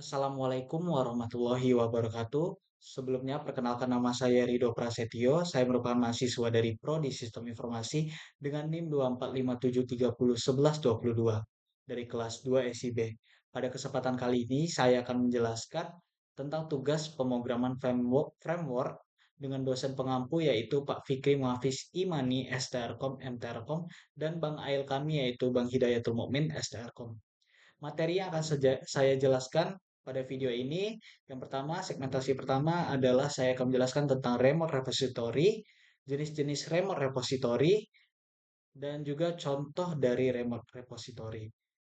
Assalamualaikum warahmatullahi wabarakatuh. Sebelumnya, perkenalkan nama saya Rido Prasetyo. Saya merupakan mahasiswa dari Prodi Sistem Informasi dengan NIM 24573011122 dari kelas 2 SIB. Pada kesempatan kali ini, saya akan menjelaskan tentang tugas pemrograman framework dengan dosen pengampu yaitu Pak Fikri Muhafiz Imani STRKOM MTRKOM dan Bang Ail kami yaitu Bang Hidayatul Mukmin STRKOM. Materi yang akan saya jelaskan pada video ini, yang pertama, segmentasi pertama adalah saya akan menjelaskan tentang remote repository, jenis-jenis remote repository, dan juga contoh dari remote repository.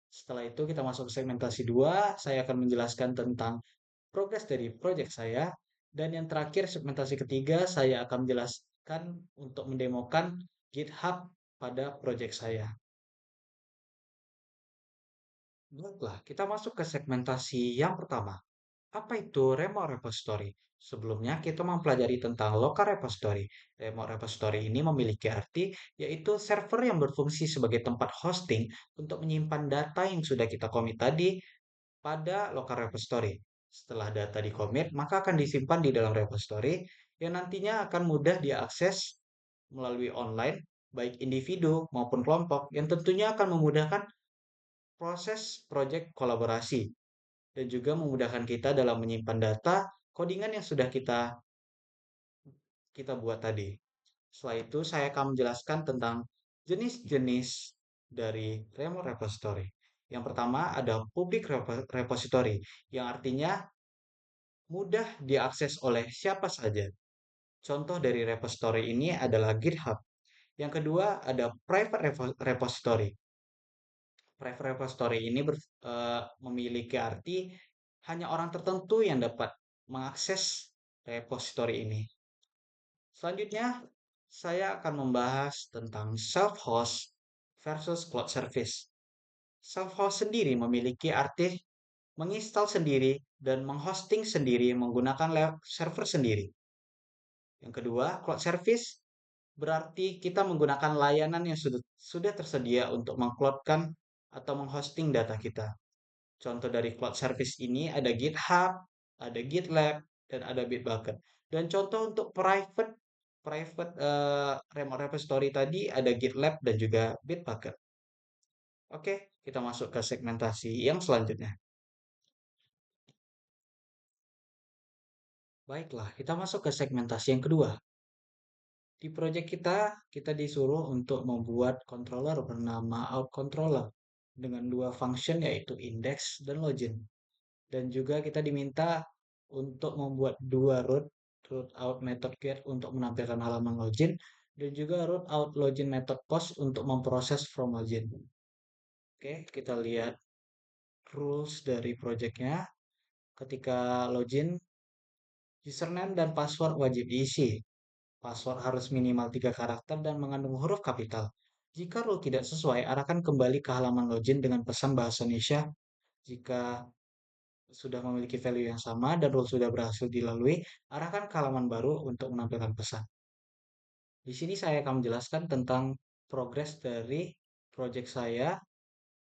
Setelah itu kita masuk ke segmentasi 2, saya akan menjelaskan tentang progres dari project saya, dan yang terakhir segmentasi ketiga, saya akan menjelaskan untuk mendemokan GitHub pada project saya. Baiklah, kita masuk ke segmentasi yang pertama. Apa itu remote repository? Sebelumnya kita mempelajari tentang local repository. Remote repository ini memiliki arti yaitu server yang berfungsi sebagai tempat hosting untuk menyimpan data yang sudah kita commit tadi pada local repository. Setelah data di commit, maka akan disimpan di dalam repository yang nantinya akan mudah diakses melalui online, baik individu maupun kelompok, yang tentunya akan memudahkan proses project kolaborasi dan juga memudahkan kita dalam menyimpan data codingan yang sudah kita kita buat tadi. Setelah itu saya akan menjelaskan tentang jenis-jenis dari remote repository. Yang pertama ada public repository yang artinya mudah diakses oleh siapa saja. Contoh dari repository ini adalah GitHub. Yang kedua ada private repository. Private repository ini memiliki arti hanya orang tertentu yang dapat mengakses repository ini. Selanjutnya, saya akan membahas tentang self-host versus cloud service. Self-host sendiri memiliki arti menginstal sendiri dan menghosting sendiri menggunakan server sendiri. Yang kedua, cloud service berarti kita menggunakan layanan yang sudah tersedia untuk mengcloudkan atau menghosting data kita. Contoh dari cloud service ini ada GitHub, ada GitLab, dan ada Bitbucket. Dan contoh untuk private private remote repository tadi ada GitLab dan juga Bitbucket. Oke, kita masuk ke segmentasi yang selanjutnya. Baiklah, kita masuk ke segmentasi yang kedua. Di project kita, kita disuruh untuk membuat controller bernama out controller dengan dua function yaitu index dan login. Dan juga kita diminta untuk membuat dua root out method get untuk menampilkan halaman login dan juga root out login method post untuk memproses from login. Oke, kita lihat rules dari projectnya. Ketika login, username dan password wajib diisi. Password harus minimal 3 karakter dan mengandung huruf kapital. Jika rule tidak sesuai, arahkan kembali ke halaman login dengan pesan bahasa Indonesia. Jika sudah memiliki value yang sama dan rule sudah berhasil dilalui, arahkan ke halaman baru untuk menampilkan pesan. Di sini saya akan menjelaskan tentang progres dari project saya.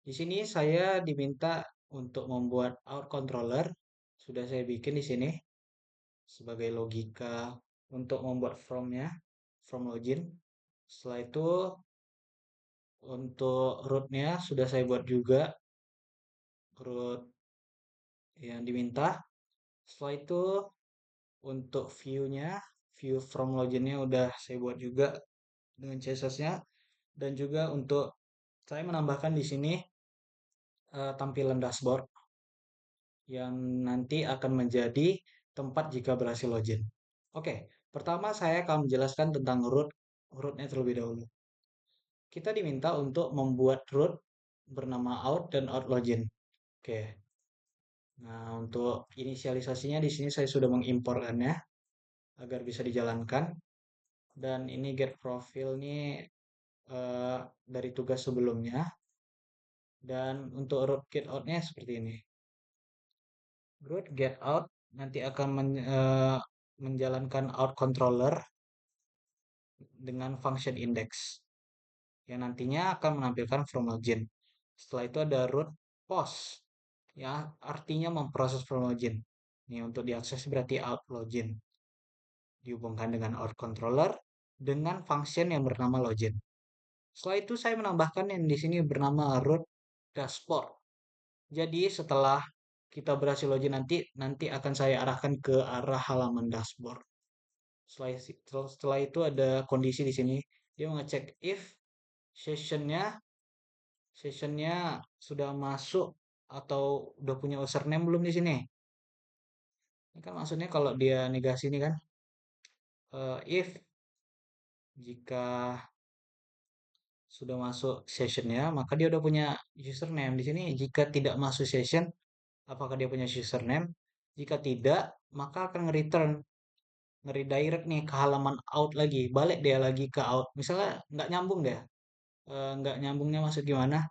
Di sini saya diminta untuk membuat out controller. Sudah saya bikin di sini sebagai logika untuk membuat from login. Setelah itu untuk rootnya sudah saya buat juga root yang diminta. Setelah itu untuk view from loginnya udah saya buat juga dengan CSS-nya dan juga untuk saya menambahkan di sini tampilan dashboard yang nanti akan menjadi tempat jika berhasil login. Oke, pertama saya akan menjelaskan tentang rootnya terlebih dahulu. Kita diminta untuk membuat root bernama out dan out login. Oke. Nah, untuk inisialisasinya di sini saya sudah mengimporkannya agar bisa dijalankan. Dan ini get profile ini eh, dari tugas sebelumnya. Dan untuk root get out-nya seperti ini. Root get out nanti akan menjalankan out controller dengan function index yang nantinya akan menampilkan from login. Setelah itu ada root post. Ya, artinya memproses from login. Ini untuk diakses berarti out login. Dihubungkan dengan out controller dengan function yang bernama login. Setelah itu saya menambahkan yang di sini bernama root dashboard. Jadi setelah kita berhasil login nanti akan saya arahkan ke arah halaman dashboard. Setelah itu ada kondisi di sini. Dia mengecek if sessionnya sessionnya sudah masuk atau udah punya username belum di sini. Ini kan maksudnya kalau dia negasi ini kan, if jika sudah masuk sessionnya, maka dia udah punya username. Di sini jika tidak masuk session, apakah dia punya username? Jika tidak, maka akan nge-redirect nih ke halaman out lagi, balik dia lagi ke out. Misalnya nggak nyambung deh, nggak nyambungnya maksud gimana?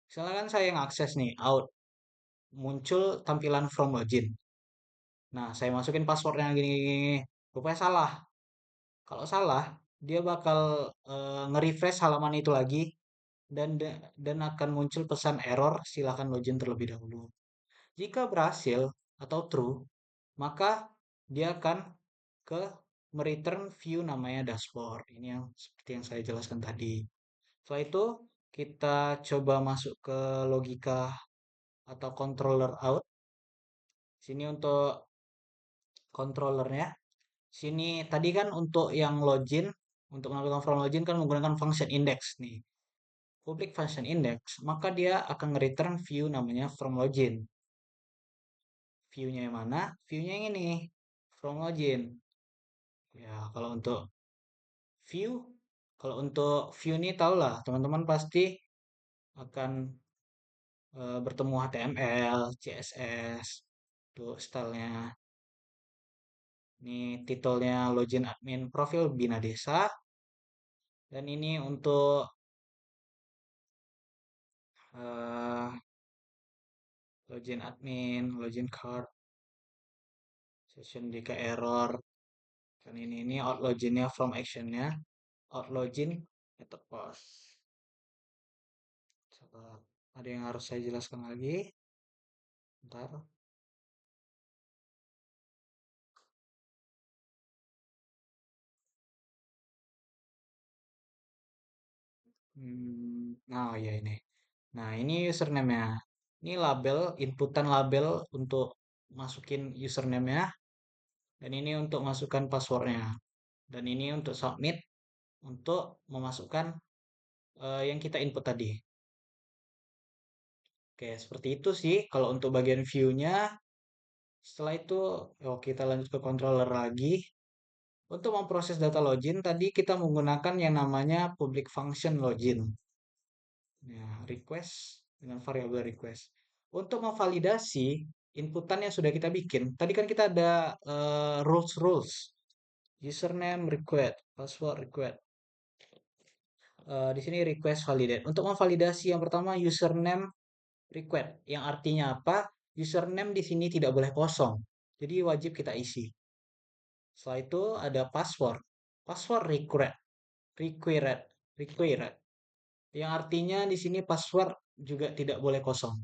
Misalnya kan saya ngakses nih out, muncul tampilan from login. Nah, saya masukin passwordnya gini, gini, gini. Rupanya salah. Kalau salah, dia bakal nge-refresh halaman itu lagi dan akan muncul pesan error, silakan login terlebih dahulu. Jika berhasil atau true, maka dia akan ke mereturn view namanya dashboard. Ini yang seperti yang saya jelaskan tadi. Setelah itu kita coba masuk ke logika atau controller out. Sini untuk controllernya. Sini tadi kan untuk yang login, untuk melakukan from login kan menggunakan function index nih. Public function index, maka dia akan return view namanya from login. View-nya yang mana? View-nya yang ini, from login. Ya, view, kalau untuk view ini tau lah, teman-teman pasti akan bertemu HTML, CSS, tuh stylenya. Ini titelnya login admin profil Bina Desa. Dan ini untuk eh, login admin, login card, session jika error. Dan ini out loginnya from actionnya, out login method post. Coba ada yang harus saya jelaskan lagi. Bentar. Nah, ya ini. Nah, ini username-nya. Ini label, inputan label untuk masukin username-nya. Dan ini untuk masukkan passwordnya. Dan ini untuk submit, untuk memasukkan yang kita input tadi. Oke, seperti itu sih. Kalau untuk bagian view-nya, setelah itu kita lanjut ke controller lagi. Untuk memproses data login, tadi kita menggunakan yang namanya public function login. Ya, request dengan variabel request. Untuk memvalidasi inputan yang sudah kita bikin, tadi kan kita ada rules, username request, password request. Di sini request validate. Untuk memvalidasi yang pertama username request, yang artinya apa? Username di sini tidak boleh kosong, jadi wajib kita isi. Setelah itu ada password, password required, required, required. Yang artinya di sini password juga tidak boleh kosong.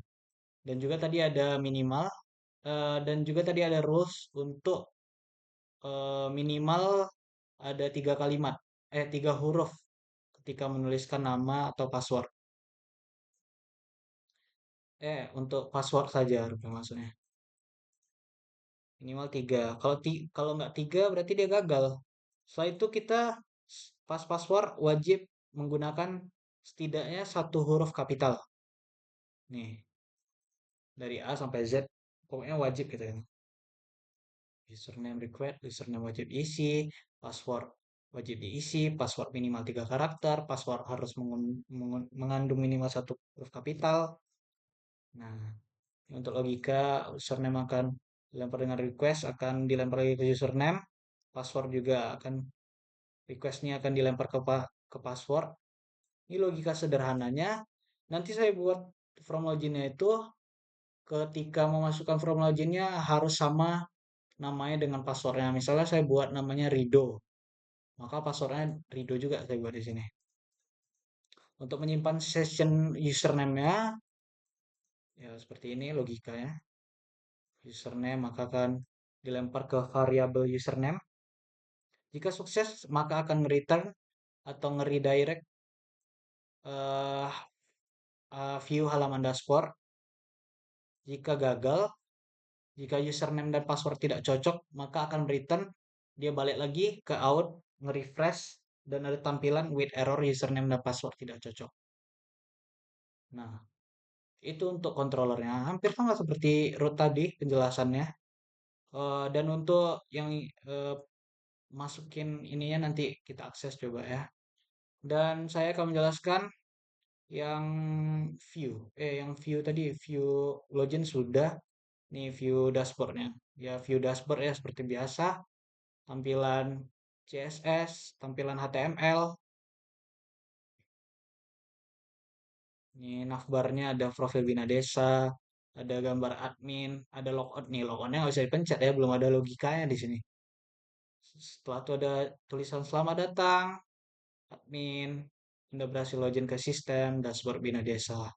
Dan juga tadi ada minimal dan juga tadi ada rules untuk minimal ada 3 kalimat, 3 huruf ketika menuliskan nama atau password. Untuk password saja maksudnya. Minimal 3. Kalau nggak 3 berarti dia gagal. Setelah itu kita pas password wajib menggunakan setidaknya 1 huruf kapital. Nih, dari A sampai Z pokoknya wajib gitu kan. Username required, username wajib isi, password wajib diisi, password minimal 3 karakter, password harus mengandung minimal 1 huruf kapital. Nah, untuk logika, username akan dilempar dengan request, akan dilempar lagi ke username, password juga akan requestnya akan dilempar ke password. Ini logika sederhananya. Nanti saya buat from loginnya itu ketika memasukkan from loginnya harus sama namanya dengan passwordnya. Misalnya saya buat namanya Rido, maka passwordnya Rido juga saya buat di sini. Untuk menyimpan session username-nya, Ya, seperti ini logikanya. Username maka akan dilempar ke variabel username. Jika sukses, maka akan return atau nge-redirect eh, view halaman dashboard. Jika gagal, jika username dan password tidak cocok, maka akan return dia balik lagi ke out, nge-refresh dan ada tampilan with error username dan password tidak cocok. Nah, itu untuk controllernya. Hampir sama seperti root tadi penjelasannya. Dan untuk yang eh, masukin ininya nanti kita akses coba ya. Dan saya akan menjelaskan yang yang view tadi, view login sudah. Nih view dashboardnya. Ya view dashboard ya seperti biasa. Tampilan CSS, tampilan HTML. Ini navbarnya ada profil Bina Desa, ada gambar admin, ada logout nih. Logoutnya nggak bisa dipencet ya, belum ada logikanya di sini. Setelah itu ada tulisan selamat datang, admin, Anda berhasil login ke sistem dashboard Bina Desa.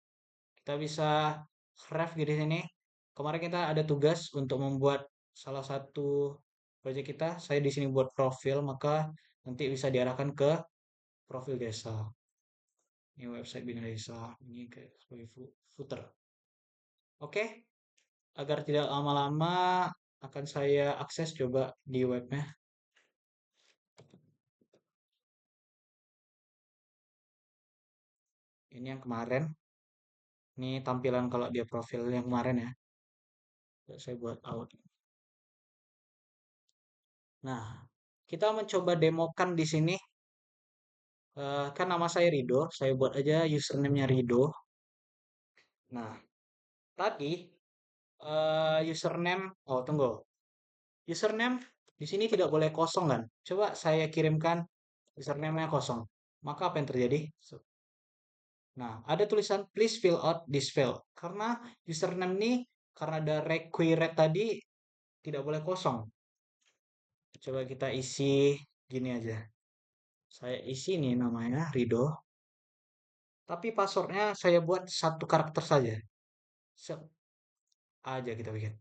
Kita bisa ref di sini. Kemarin kita ada tugas untuk membuat salah satu proyek kita. Saya di sini buat profil, maka nanti bisa diarahkan ke profil desa. Ini website Bina Desa. Ini kayak sebagai footer. Oke, agar tidak lama-lama akan saya akses coba di webnya. Ini yang kemarin. Ini tampilan kalau dia profil yang kemarin ya. Saya buat out. Nah, kita mencoba demokan di sini. Kan nama saya Rido, saya buat aja username-nya Rido. Nah, tadi username, oh tunggu, username di sini tidak boleh kosong kan? Coba saya kirimkan username-nya kosong. Maka apa yang terjadi? Nah, ada tulisan please fill out this field. Karena username ini karena ada required tadi tidak boleh kosong. Coba kita isi gini aja. Saya isi nih namanya Rido, tapi passwordnya saya buat satu karakter saja. Set aja kita bikin.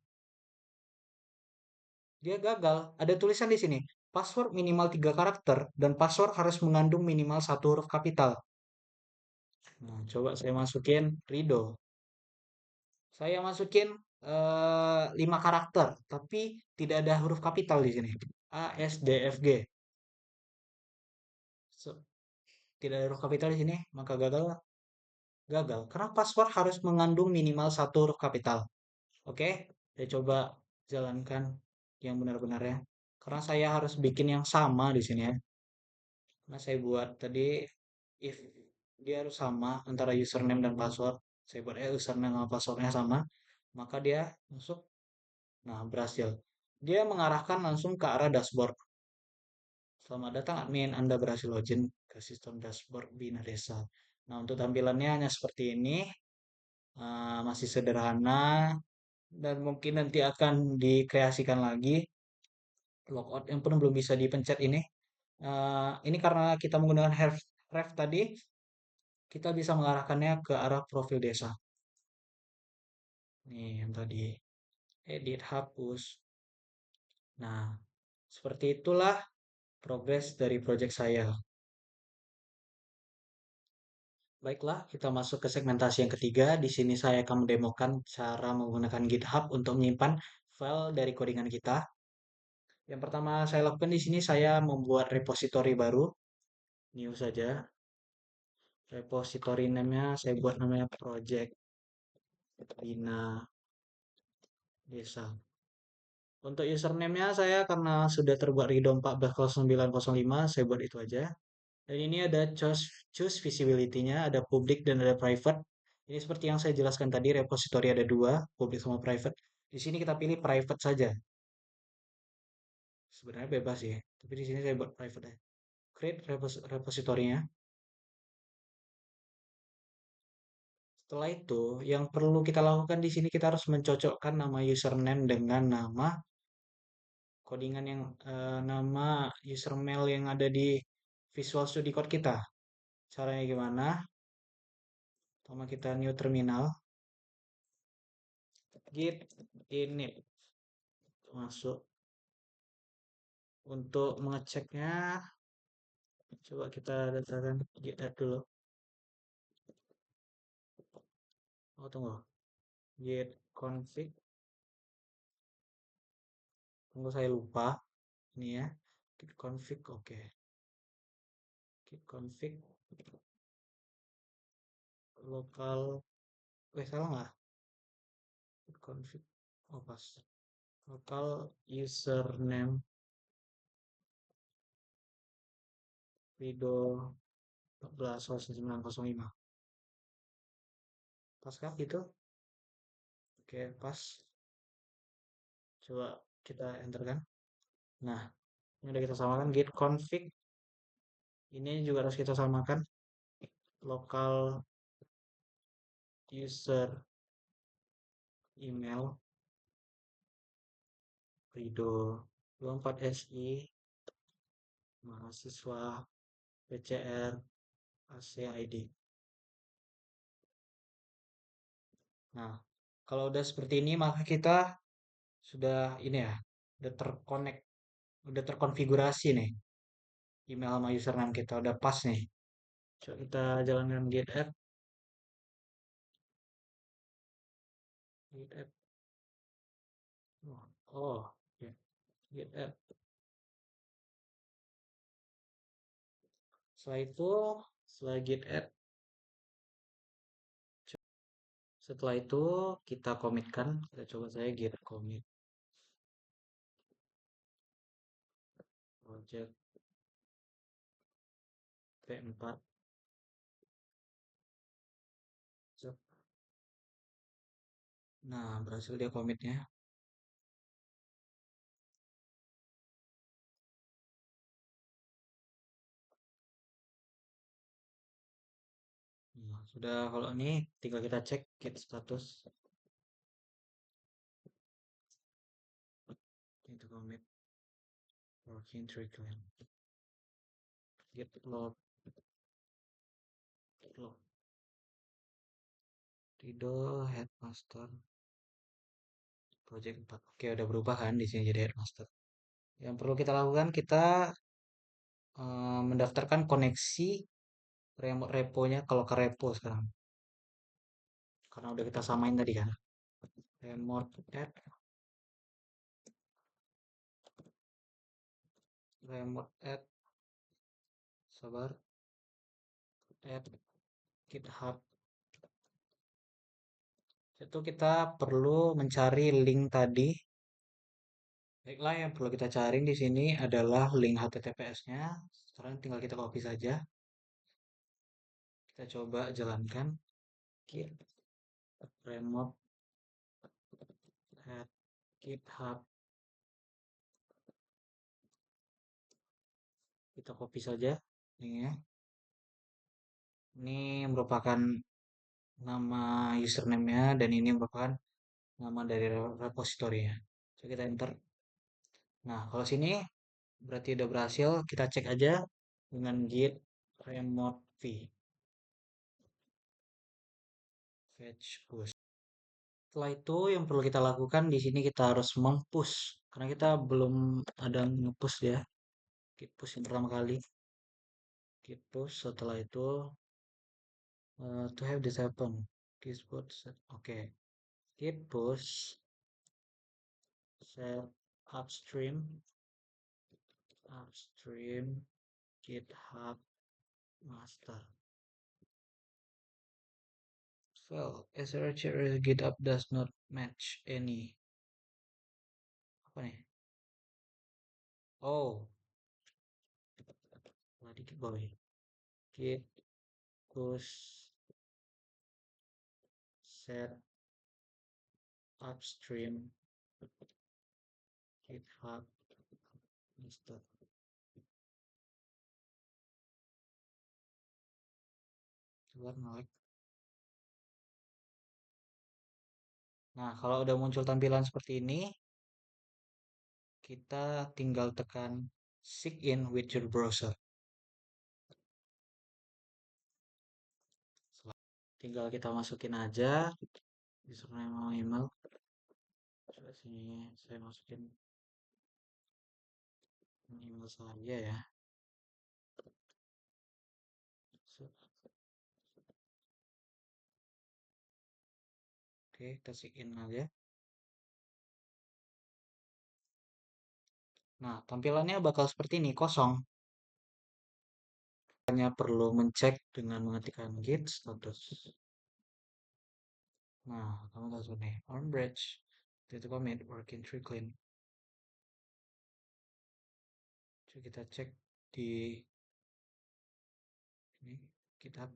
Dia gagal. Ada tulisan di sini. Password minimal 3 karakter dan password harus mengandung minimal satu huruf kapital. Nah, coba saya masukin Rido. Saya masukin 5 karakter, tapi tidak ada huruf kapital di sini. A, S, D, F, G. Tidak ada huruf kapital di sini, maka gagal. Gagal. Karena password harus mengandung minimal satu huruf kapital. Oke, saya coba jalankan yang benar-benarnya. Karena saya harus bikin yang sama di sini ya. Nah, saya buat tadi if dia harus sama antara username dan password. Saya buat username dan passwordnya sama, maka dia masuk. Nah, berhasil. Dia mengarahkan langsung ke arah dashboard. Selamat datang admin, Anda berhasil login ke sistem dashboard Bina Desa. Nah, untuk tampilannya hanya seperti ini. Masih sederhana dan mungkin nanti akan dikreasikan lagi logout yang pun belum bisa dipencet ini. Ini karena kita menggunakan ref tadi, kita bisa mengarahkannya ke arah profil desa. Nih yang tadi, edit, hapus. Nah, seperti itulah progres dari project saya. Baiklah, kita masuk ke segmentasi yang ketiga. Di sini saya akan mendemokan cara menggunakan GitHub untuk menyimpan file dari codingan kita. Yang pertama saya lakukan di sini saya membuat repository baru, new saja. Repository name-nya saya buat namanya project Bina Desa. Untuk username-nya saya karena sudah terbuat Rido 140905, saya buat itu aja. Dan ini ada choose visibility-nya, ada public dan ada private. Ini seperti yang saya jelaskan tadi, repository ada dua, public sama private. Di sini kita pilih private saja. Sebenarnya bebas ya, tapi di sini saya buat private aja. Create repository-nya. Setelah itu, yang perlu kita lakukan di sini kita harus mencocokkan nama username dengan nama codingan yang nama user mail yang ada di Visual Studio Code kita. Caranya gimana? Pertama kita new terminal. git init masuk. Untuk mengeceknya, coba kita datakan git add dulu. Oh, tunggu. Git config. Tunggu, saya lupa. Ini ya. Git config, oke. Git config lokal. Salah nggak? Git config. Oh, pas. Lokal username Rido 14.905. Pas kah gitu? Oke, pas. Coba kita enter kan. Nah, ini udah kita samakan git config. Ini juga harus kita samakan. Lokal user email Rido 24SI mahasiswa PCR ACID. Nah, kalau udah seperti ini maka kita sudah ini ya, udah terkonek, udah terkonfigurasi nih email sama username kita udah pas nih. Coba kita jalankan git add, git add. Oh, ya, git add. Setelah itu, setelah git add, setelah itu kita komitkan, kita coba saya git commit project P4. Nah, berhasil dia komitnya. Nah, sudah kalau ini tinggal kita cek git status. Itu commit working trickling. Git log, git log. Rido headmaster project 4. Oke, udah berubah kan di sini jadi headmaster. Yang perlu kita lakukan kita mendaftarkan koneksi remote repo-nya kalau ke repo sekarang. Karena udah kita samain tadi kan. Remote add, remote add, sabar, add GitHub. Itu kita perlu mencari link tadi. Baiklah, yang perlu kita cari di sini adalah link HTTPS-nya. Sekarang tinggal kita copy saja. Kita coba jalankan. Git remote add GitHub. Kita copy saja linknya. Ini merupakan nama username-nya dan ini merupakan nama dari repositorinya. Coba kita enter. Nah, kalau sini berarti udah berhasil. Kita cek aja dengan git remote v fetch push. Setelah itu yang perlu kita lakukan di sini kita harus mempush karena kita belum ada nge-push ya. Git push yang pertama kali. Git push setelah itu to have this happen. Git push. Oke. Git push set upstream GitHub master. Well, SRC GitHub does not match any. Apa nih? Oh, dikit bawah ya. Git push set upstream GitHub master. Coba ngelek. Nah, kalau udah muncul tampilan seperti ini, kita tinggal tekan sign in with your browser. Tinggal kita masukin aja username sama email. Coba sini saya masukin email saya ya. Oke, kasih in aja. Nah, tampilannya bakal seperti ini, kosong. Hanya perlu mencek dengan mengetikkan git status. Nah, kamu langsung nih, on bridge, itu commit, working tree clean. Coba kita cek di ini, GitHub.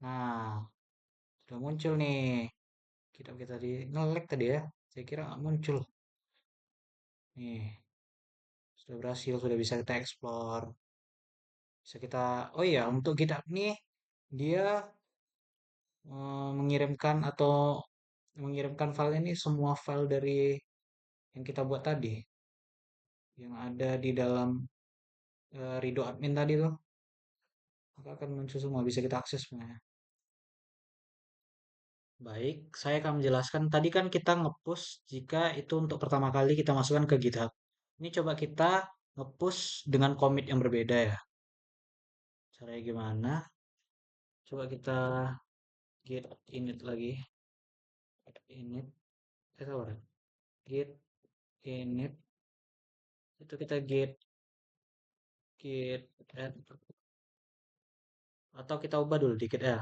Nah, sudah muncul nih. Kita tadi nge-lag tadi ya. Saya kira nggak muncul. Nih, sudah berhasil, sudah bisa kita explore. Bisa kita, oh iya, untuk GitHub nih, dia mengirimkan atau mengirimkan file ini semua file dari yang kita buat tadi, yang ada di dalam Rido admin tadi tuh, maka akan muncul semua, bisa kita akses semuanya. Baik, saya akan menjelaskan. Tadi kan kita nge-push jika itu untuk pertama kali kita masukkan ke GitHub. Ini coba kita nge-push dengan commit yang berbeda ya. Caranya gimana? Coba kita git init lagi. Init, sabar. Git init, itu kita git add, atau kita ubah dulu dikit ya.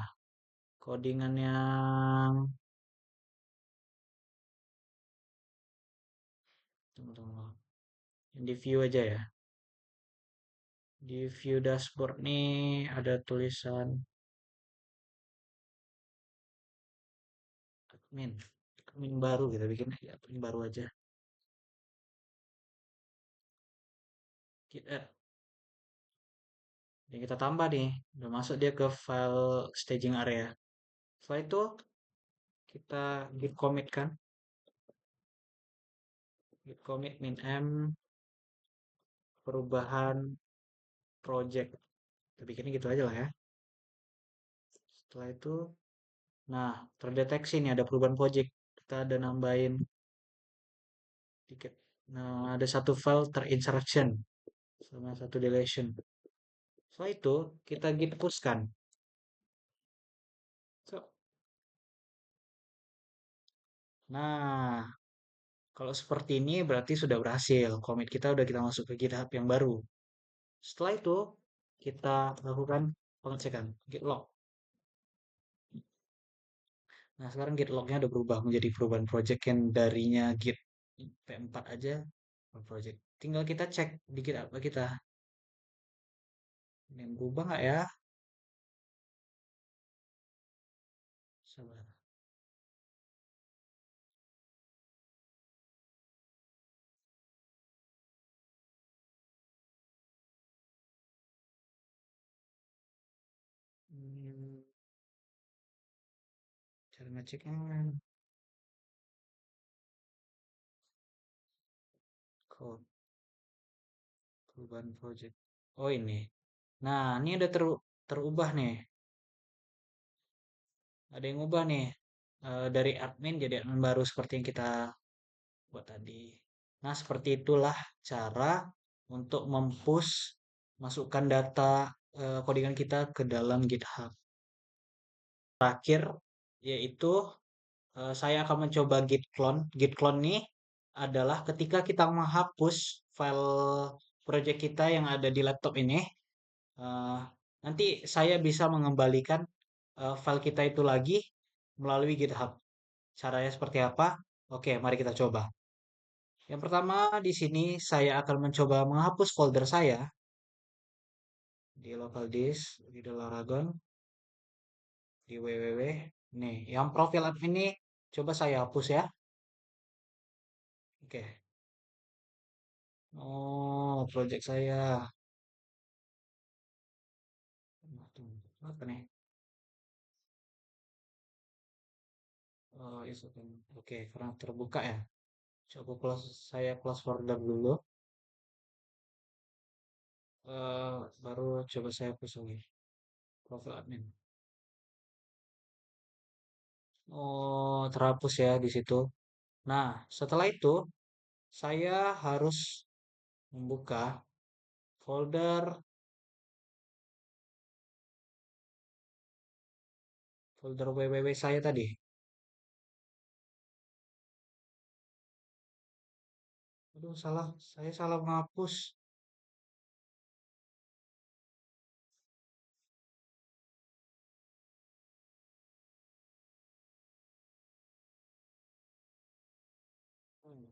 Codingan yang, tunggu, tunggu. Yang di view aja ya. Di view dashboard nih ada tulisan admin. Admin baru kita bikin aja, admin baru aja. Git add. Yang kita tambah nih, udah masuk dia ke file staging area. Setelah itu kita git commit kan, git commit min m perubahan project. Kita bikinnya gitu aja lah ya. Setelah itu, nah terdeteksi nih ada perubahan project. Kita ada nambahin dikit. Nah ada satu file terinsertion sama satu deletion. Setelah itu kita git push kan. So, nah, kalau seperti ini berarti sudah berhasil. Commit kita udah kita masuk ke GitHub yang baru. Setelah itu, kita lakukan pengecekan git log. Nah, sekarang git lognya udah berubah menjadi perubahan project yang darinya git p4 aja project. Tinggal kita cek di git apa kita. Ini yang berubah nggak ya? Sabar. Hmm, cara ngeceknya code perubahan project. Oh ini. Nah, ini udah terubah nih. Ada yang ubah nih. Dari admin jadi admin baru seperti yang kita buat tadi. Nah, seperti itulah cara untuk mempush masukkan data codingan kita ke dalam GitHub. Terakhir yaitu saya akan mencoba git clone. Git clone ini adalah ketika kita menghapus file project kita yang ada di laptop ini, eh, nanti saya bisa mengembalikan file kita itu lagi melalui GitHub. Caranya seperti apa? Oke, mari kita coba. Yang pertama di sini saya akan mencoba menghapus folder saya di local disk, di Laragon, di www. Nih, yang profil admin ini coba saya hapus ya. Oke. Oh, project saya. Apa nih? Oh, is open. Oke, karena terbuka ya. Coba close, saya close folder dulu. Baru coba saya hapus lagi. Profil admin. Oh, terhapus ya di situ. Nah, setelah itu saya harus membuka folder www saya tadi. Aduh, salah. Saya salah menghapus. Hmm,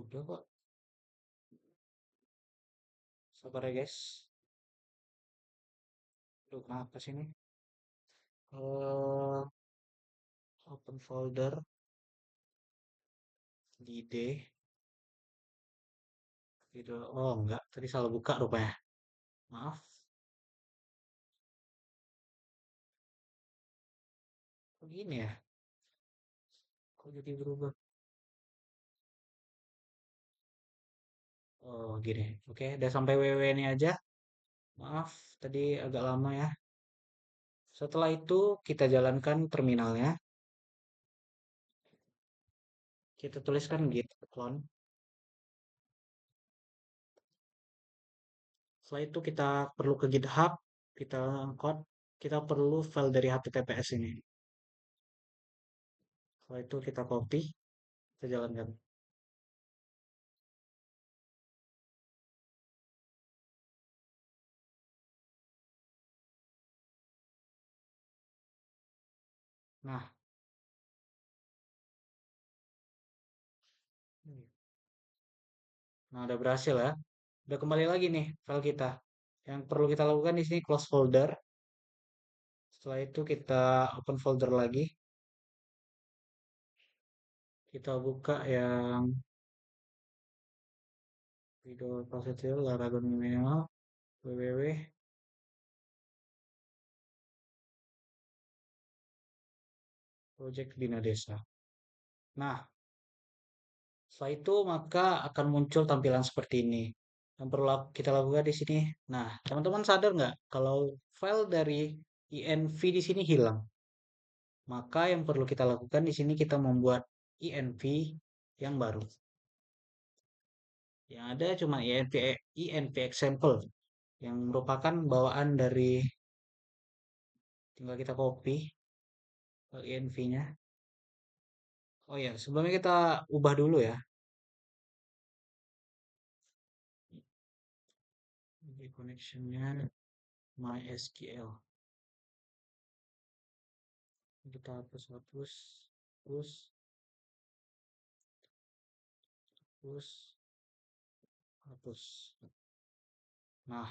udah kok. Sabar ya, guys. Aduh, kenapa sih ini? Eh, open folder di D. Gitu. Oh, enggak. Tadi salah buka rupanya. Maaf. Kok gini ya? Kok jadi berubah? Oh, gini. Oke, udah sampai www ini aja. Maaf, tadi agak lama ya. Setelah itu kita jalankan terminalnya. Kita tuliskan git clone. Setelah itu kita perlu ke GitHub. Kita code. Kita perlu file dari HTTPS ini. Setelah itu kita copy. Kita jalankan. Nah, nah udah berhasil ya. Udah kembali lagi nih file kita. Yang perlu kita lakukan di sini close folder. Setelah itu kita open folder lagi. Kita buka yang video positif olahraga minimal www project Bina Desa. Nah, setelah itu maka akan muncul tampilan seperti ini. Yang perlu kita lakukan di sini. Nah, teman-teman sadar nggak kalau file dari INV di sini hilang? Maka yang perlu kita lakukan di sini kita membuat INV yang baru. Yang ada cuma INV example yang merupakan bawaan dari tinggal kita copy ke INV-nya. Oh ya, sebelumnya kita ubah dulu ya. Jadi connection-nya MySQL. Kita hapus, hapus, hapus, hapus. Nah,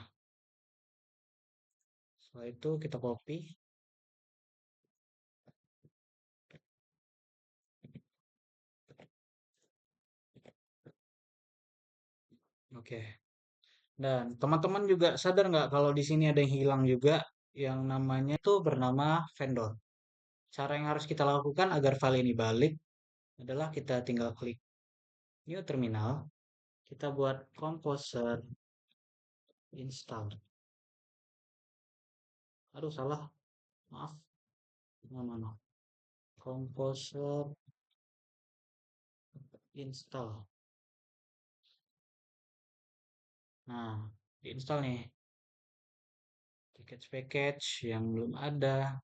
setelah itu kita copy. Oke. Dan teman-teman juga sadar nggak kalau di sini ada yang hilang juga yang namanya itu bernama vendor. Cara yang harus kita lakukan agar file ini balik adalah kita tinggal klik new terminal. Kita buat composer install. Aduh, salah. Maaf. Mana? Composer install. Nah, diinstal nih. Package-package yang belum ada.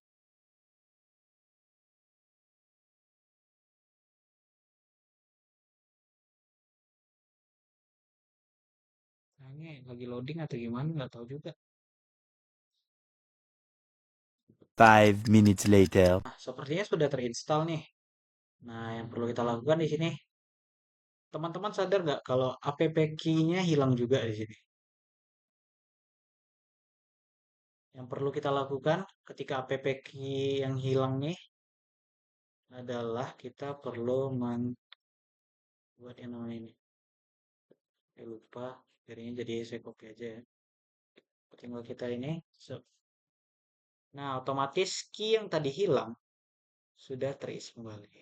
Nah, ini lagi loading atau gimana? Nggak tahu juga. 5 minutes later. Nah, sepertinya sudah terinstall nih. Nah, yang perlu kita lakukan di sini, teman-teman sadar nggak kalau app key-nya hilang juga di sini? Yang perlu kita lakukan ketika app key yang hilang nih adalah kita perlu membuat yang namanya ini. Lupa, jadinya jadi saya copy aja ya. Tinggal kita ini. Nah, otomatis key yang tadi hilang sudah terisi kembali.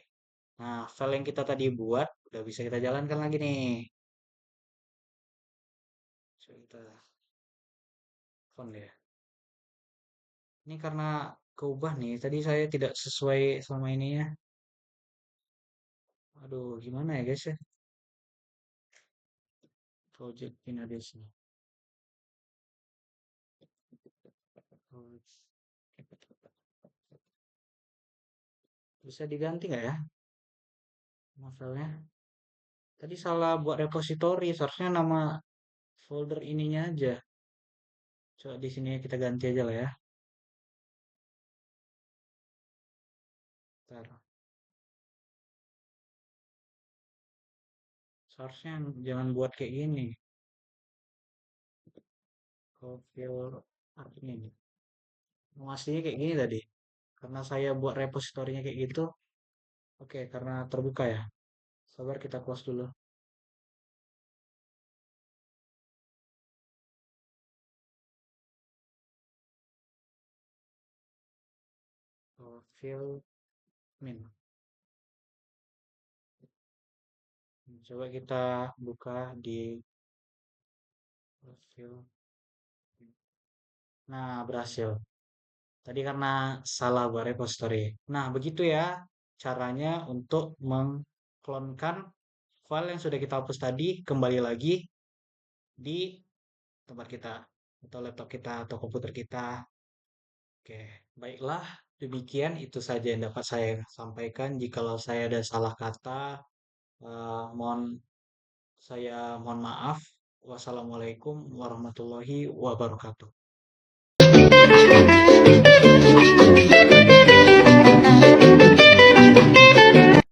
Nah, file yang kita tadi buat udah bisa kita jalankan lagi nih. Coba kita phone ya. Ini karena keubah nih. Tadi saya tidak sesuai sama ininya. Aduh, gimana ya guys ya? Project Indonesia. Bisa diganti nggak ya novelnya? Tadi salah buat repository. Seharusnya nama folder ininya aja. Coba di sini kita ganti aja lah ya. Ntar. Seharusnya jangan buat kayak gini. Profil admin. Mau aslinya kayak gini tadi. Karena saya buat repositorinya kayak gitu. Oke, karena terbuka ya. Sabar kita close dulu. Profil admin. Coba kita buka di profil. Nah, berhasil. Tadi karena salah buat repository. Nah, begitu ya caranya untuk mengklonkan file yang sudah kita hapus tadi kembali lagi di tempat kita atau laptop kita atau komputer kita. Oke, baiklah. Demikian itu saja yang dapat saya sampaikan. Jikalau saya ada salah kata, mohon saya mohon maaf. Wassalamualaikum warahmatullahi wabarakatuh.